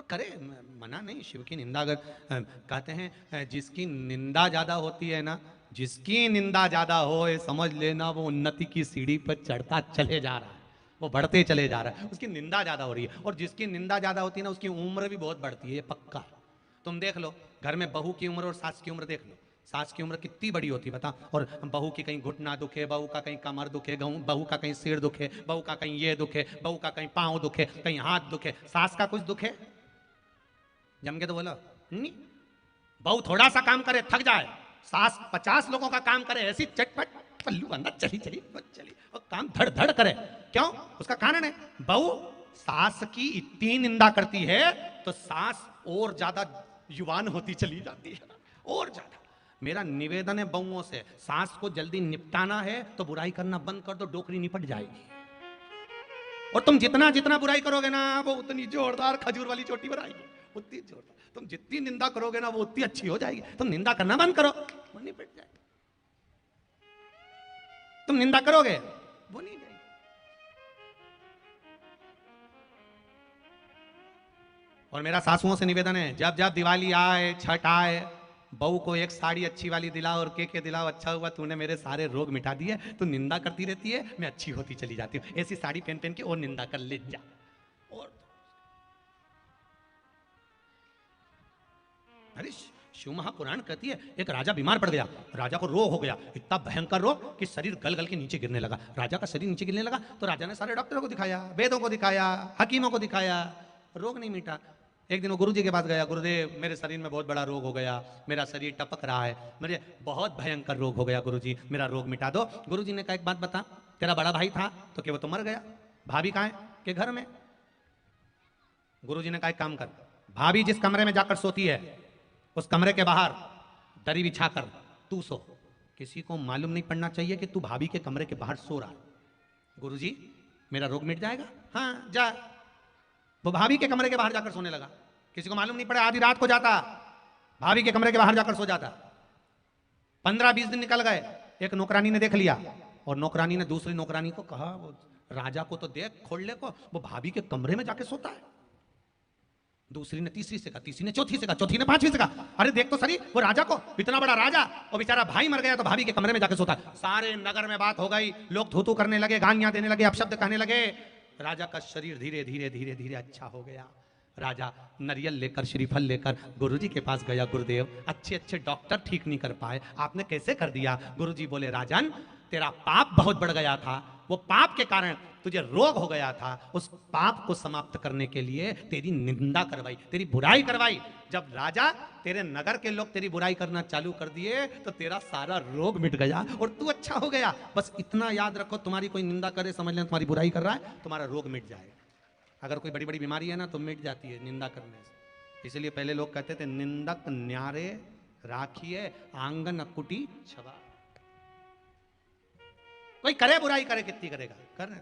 करे, मना नहीं, शिव की निंदा अगर कहते हैं जिसकी निंदा ज्यादा होती है ना, जिसकी निंदा ज्यादा हो ये समझ लेना वो उन्नति की सीढ़ी पर चढ़ता चले जा रहा है, वो बढ़ते चले जा रहा है, उसकी निंदा ज्यादा हो रही है। और जिसकी निंदा ज्यादा होती है ना उसकी उम्र भी बहुत बढ़ती है, ये पक्का। तुम देख लो घर में बहू की उम्र और सास की उम्र देख लो, सास की उम्र कितनी बड़ी होती है बता, और बहू की कहीं घुटना दुखे, बहू का कहीं कमर दुखे, बहू का कहीं सिर दुखे, बहू का कहीं ये दुखे, बहू का कहीं पाँव दुखे, कहीं हाथ दुखे, सास का कुछ दुखे? जम के तो बोलो नहीं। बहू थोड़ा सा काम करे थक जाए, सास 50 लोगों का काम करे ऐसी चटपट पल्लू बंदा चली चली चली और काम धड़ धड़ करे। क्यों? उसका कारण है बहू सास की इतनी निंदा करती है तो सास और ज्यादा युवान होती चली जाती है, और ज्यादा। मेरा निवेदन है बहुओं से, सास को जल्दी निपटाना है तो बुराई करना बंद कर दो, डोकरी निपट जाएगी। और तुम जितना जितना बुराई करोगे ना वो उतनी जोरदार खजूर वाली चोटी बनाएगी, उतनी जोरदार। तुम जितनी निंदा करोगे ना वो उतनी अच्छी हो जाएगी। तुम निंदा करना बंद करो, वो निपट जाएगी। तुम निंदा करोगे वो नहीं जाएगी। और मेरा सासुओं से निवेदन है, जब जब दिवाली आए, छठ आए, बहू को एक साड़ी अच्छी वाली दिलाओ और के दिलाओ, अच्छा हुआ तूने मेरे सारे रोग मिटा दिए, तू निंदा करती रहती है मैं अच्छी होती चली जाती हूँ, ऐसी साड़ी पहन पहन के और निंदा कर ले जा। और अरे शिव महापुराण कहती है एक राजा बीमार पड़ गया, राजा को रोग हो गया, इतना भयंकर रोग कि शरीर गल गल के नीचे गिरने लगा। राजा का शरीर नीचे गिरने लगा तो राजा ने सारे डॉक्टरों को दिखाया, वेदों को दिखाया, हकीमों को दिखाया, रोग नहीं मिटा। एक दिन वो गुरुजी के पास गया, गुरुदेव मेरे शरीर में बहुत बड़ा रोग हो गया, मेरा शरीर टपक रहा है, मेरे बहुत भयंकर रोग हो गया गुरुजी, मेरा रोग मिटा दो। गुरुजी ने कहा एक बात बता, तेरा बड़ा भाई था तो क्या वो तो मर गया, भाभी कहाँ है? के घर में। गुरुजी ने कहा एक काम कर, भाभी जिस कमरे में जाकर सोती है उस कमरे के बाहर दरी बिछाकर तू सो, किसी को मालूम नहीं पड़ना चाहिए कि तू भाभी के कमरे के बाहर सो रहा है। गुरुजी मेरा रोग मिट जाएगा? हाँ जा। वो भाभी के कमरे के बाहर जाकर सोने लगा, किसी को मालूम नहीं पड़ा, आधी रात को जाता भाभी के कमरे के बाहर जाकर सो जाता। 15-20 दिन निकल गए, एक नौकरानी ने देख लिया और नौकरानी ने दूसरी नौकरानी को कहा, वो राजा को तो देख खोलने को, वो भाभी के कमरे में जाके सोता है। दूसरी ने तीसरी से कहा, तीसरी ने चौथी से कहा, चौथी ने पांचवी से कहा, अरे देख तो सही वो राजा को, इतना बड़ा राजा और बेचारा भाई मर गया तो भाभी के कमरे में जाके सोता है। सारे नगर में बात हो गई, लोग थू थू करने लगे, गालियां देने लगे, अपशब्द कहने लगे। राजा का शरीर धीरे धीरे धीरे धीरे अच्छा हो गया। राजा नरियल लेकर, श्रीफल लेकर गुरुजी के पास गया, गुरुदेव अच्छे अच्छे डॉक्टर ठीक नहीं कर पाए, आपने कैसे कर दिया? गुरुजी बोले, राजन तेरा पाप बहुत बढ़ गया था, वो पाप के कारण तुझे रोग हो गया था, उस पाप को समाप्त करने के लिए तेरी निंदा करवाई, तेरी बुराई करवाई। जब राजा तेरे नगर के लोग तेरी बुराई करना चालू कर दिए तो तेरा सारा रोग मिट गया और तू अच्छा हो गया। बस इतना याद रखो, तुम्हारी कोई निंदा करे समझ लें तुम्हारी बुराई कर रहा है, तुम्हारा रोग मिट जाएगा। अगर कोई बड़ी बड़ी बीमारी है ना तो मिट जाती है निंदा करने से। इसलिए पहले लोग कहते थे निंदक न्यारे राखिए आंगन कुटी छवा। कोई करे बुराई करे, कितनी करेगा, करने